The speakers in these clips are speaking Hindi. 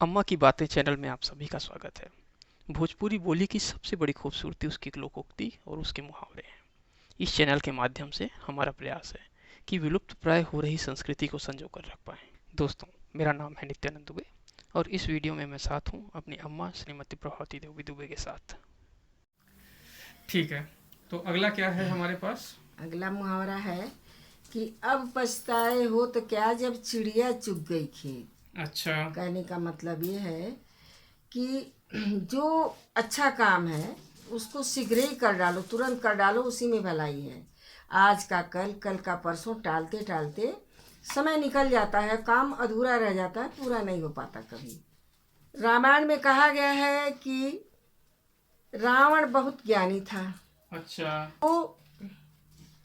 अम्मा की बातें चैनल में आप सभी का स्वागत है। भोजपुरी बोली की सबसे बड़ी खूबसूरती उसकी लोकोक्ति और उसके मुहावरे हैं। इस चैनल के माध्यम से हमारा प्रयास है कि विलुप्त प्राय हो रही संस्कृति को संजो कर रख पाएं। दोस्तों, मेरा नाम है नित्यानंद दुबे और इस वीडियो में मैं साथ हूँ अपनी अम्मा श्रीमती प्रभावती देवी दुबे के साथ। ठीक है। तो अगला क्या है हमारे पास? अगला मुहावरा है कि अब पछताए हो तो क्या जब चिड़िया चुग गई खेत। अच्छा। कहने का मतलब ये है कि जो अच्छा काम है उसको शीघ्र ही कर डालो, तुरंत कर डालो, उसी में भलाई है। आज का कल, कल का परसों टालते टालते समय निकल जाता है, काम अधूरा रह जाता है, पूरा नहीं हो पाता कभी। रामायण में कहा गया है कि रावण बहुत ज्ञानी था। अच्छा। वो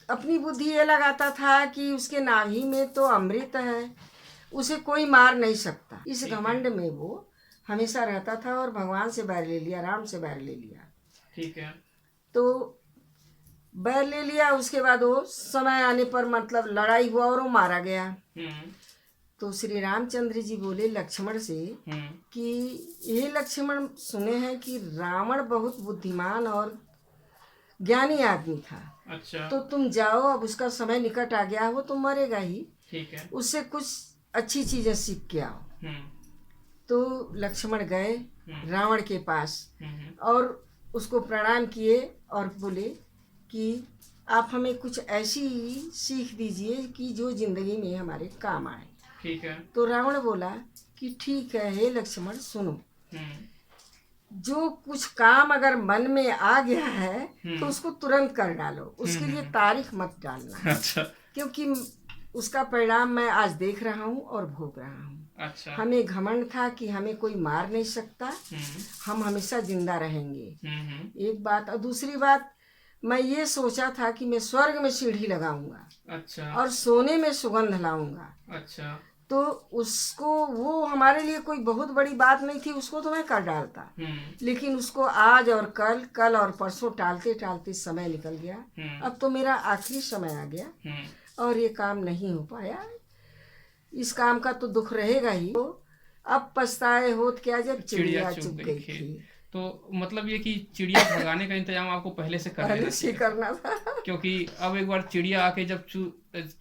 अपनी बुद्धि ये लगाता था कि उसके नाभि में तो अमृत है, उसे कोई मार नहीं सकता। इस ठीक है। घमंड में वो हमेशा रहता था और भगवान से बैर ले लिया, राम से बैर ले लिया। ठीक है। तो बैर ले लिया, उसके बाद वो समय आने पर मतलब लड़ाई हुआ और वो मारा गया। हम्म। तो श्री रामचंद्र जी बोले लक्ष्मण से हम्म। कि ये लक्ष्मण, सुने हैं कि रावण बहुत बुद्धिमान और ज्ञानी आदमी था, अच्छा। तो तुम जाओ, अब उसका समय निकट आ गया, हो तो मरेगा ही, ठीक है। उससे कुछ अच्छी चीजें सीख के आओ। हम्म। तो लक्ष्मण गए रावण के पास हम्म। और उसको प्रणाम किए और बोले कि आप हमें कुछ ऐसी सीख दीजिए कि जो जिंदगी में हमारे काम आए। ठीक है। तो रावण बोला कि ठीक है, हे लक्ष्मण सुनो, हम्म। जो कुछ काम अगर मन में आ गया है तो हम्म। उसको तुरंत कर डालो, उसके लिए तारीख मत डालना, अच्छा। क्योंकि उसका परिणाम मैं आज देख रहा हूँ और भोग रहा हूँ। अच्छा। हमें घमंड था कि हमें कोई मार नहीं सकता, हम्म। हम हमेशा जिंदा रहेंगे। हम्म। एक बात। और दूसरी बात, मैं ये सोचा था कि मैं स्वर्ग में सीढ़ी लगाऊंगा अच्छा। और सोने में सुगंध लाऊंगा। अच्छा। तो उसको, वो हमारे लिए कोई बहुत बड़ी बात नहीं थी, उसको तो मैं कर डालता, हम्म। लेकिन उसको आज और कल, कल और परसों टालते टालते समय निकल गया। अब तो मेरा आखिरी समय आ गया और ये काम नहीं हो पाया। इस काम का तो दुख रहेगा ही। तो अब पछताए होत क्या जब चिड़िया चिड़िया चुग चुग गई गई खेत। थी। तो मतलब ये कि चिड़िया भगाने का इंतजाम आपको पहले से कर लेना पहले से चाहिए था, करना था। क्योंकि अब एक बार चिड़िया आके जब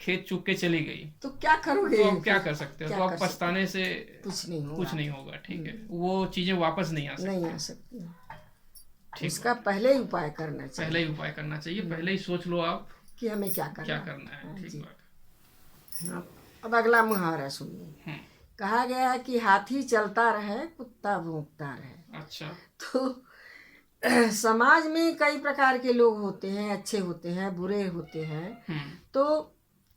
खेत चुग के चली गई तो क्या करोगे तो अब क्या फिर? कर सकते हो? क्या तो कर अब सकते? पछताने से कुछ नहीं होगा। कुछ नहीं होगा। ठीक है, वो चीजें वापस नहीं आ नहीं सकती। आ सकती। ठीक उसका बात। पहले ही उपाय करना पहले ही चाहिए उपाय करना चाहिए, पहले ही सोच लो आप कि हमें क्या क्या करना करना है। है। ठीक जी। बात। हाँ, अब अगला मुहावरा सुनिए। हम्म। कहा गया है कि हाथी चलता रहे, कुत्ता भौंकता रहे। अच्छा। तो समाज में कई प्रकार के लोग होते हैं, अच्छे होते हैं, बुरे होते हैं। हम्म। तो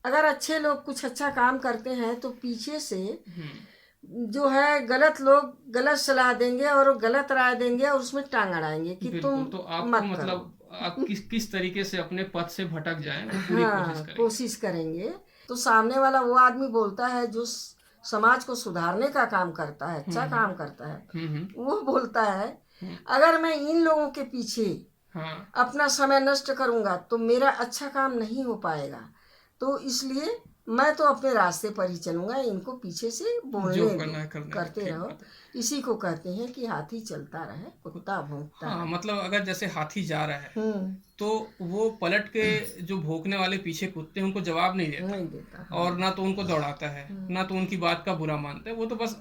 अगर अच्छे लोग कुछ अच्छा काम करते हैं तो पीछे से जो है गलत लोग गलत सलाह देंगे और गलत राय देंगे और उसमें टांग अड़ाएंगे कि तुम बिल्कुल। तो आपको मत करो। मतलब आप किस तरीके से अपने पथ से भटक जाएं वो पूरी कोशिश हाँ, करेंगे। कोशिश करेंगे। तो सामने वाला वो आदमी बोलता है जो समाज को सुधारने का काम करता है, अच्छा काम करता है। हम्म। वो बोलता है अगर मैं इन लोगों के पीछे हाँ। अपना समय नष्ट करूंगा तो मेरा अच्छा काम नहीं हो पाएगा, तो इसलिए मैं तो अपने रास्ते पर ही चलूंगा, इनको पीछे से जो बोलने दो, करना है करने दो। करते ठीक रहो। बात है। इसी को कहते हैं कि हाथी चलता रहे, कुत्ता भौंकता हाँ, रहे। मतलब अगर जैसे हाथी जा रहा है हम्म। तो वो पलट के जो भौंकने वाले पीछे कुत्ते हैं उनको जवाब नहीं देता, नहीं देता। और ना तो उनको दौड़ाता है, ना तो उनकी बात का बुरा मानता है। वो तो बस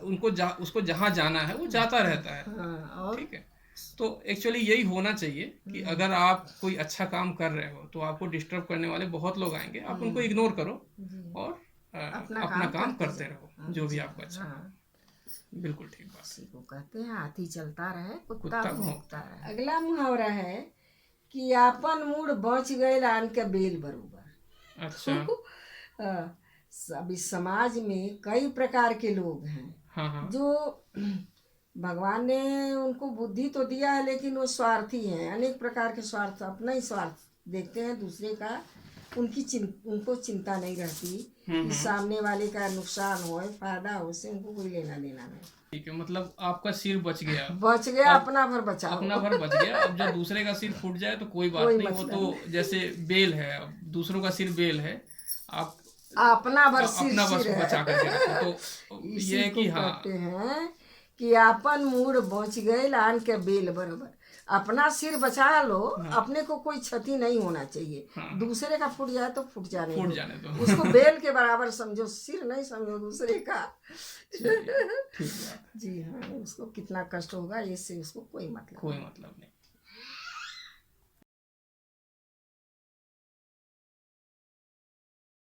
उसको जहाँ जाना है वो जाता रहता है। हाँ, और ठीक है। तो एक्चुअली यही होना चाहिए कि अगर आप कोई अच्छा काम कर रहे हो तो आपको डिस्टर्ब करने वाले बहुत लोग आएंगे, आप उनको इग्नोर करो और अपना अपना काम काम करते करते जाओ। रहो हाँ जो भी जी। आपको अच्छा हाँ, लगे। बिल्कुल ठीक बात इसी को कहते हैं हाथी चलता रहे, कुत्ता कुत्ता भौंकता भौंकता रहे। अगला मुहावरा है कि आपन मूड बच गए आन के बेल है। बरोबर। अच्छा। तो अभी समाज में कई प्रकार के लोग हैं हाँ हाँ। जो भगवान ने उनको बुद्धि तो दिया है लेकिन वो स्वार्थी हैं। अनेक प्रकार के स्वार्थ, अपना ही स्वार्थ देखते हैं, दूसरे का उनको चिंता नहीं रहती कि सामने वाले का नुकसान हो, फायदा हो, से उनको कोई लेना देना नहीं। ठीक है, मतलब आपका सिर बच गया। बच गया, अब अपना भर बचाओ। अपना भर बच गया, अब जो दूसरे का सिर फूट जाए तो कोई बात कोई नहीं, वो तो मतलब जैसे बेल है, अब दूसरों का सिर बेल है। आप अपना भर सिर अपना बस सिर बचा है। करके रखो। तो ये इसी है को कि हाँ। कहते हैं कि आपन मूड बच गए आन के बेल बरोबर। अपना सिर बचा लो, अपने को कोई क्षति नहीं होना चाहिए। दूसरे का फूट जाए तो फूट जाने दो, उसको बेल के बराबर समझो, सिर नहीं समझो दूसरे का। ठीक है। जी हाँ, उसको कितना कष्ट होगा इससे उसको कोई मतलब कोई मतलब नहीं।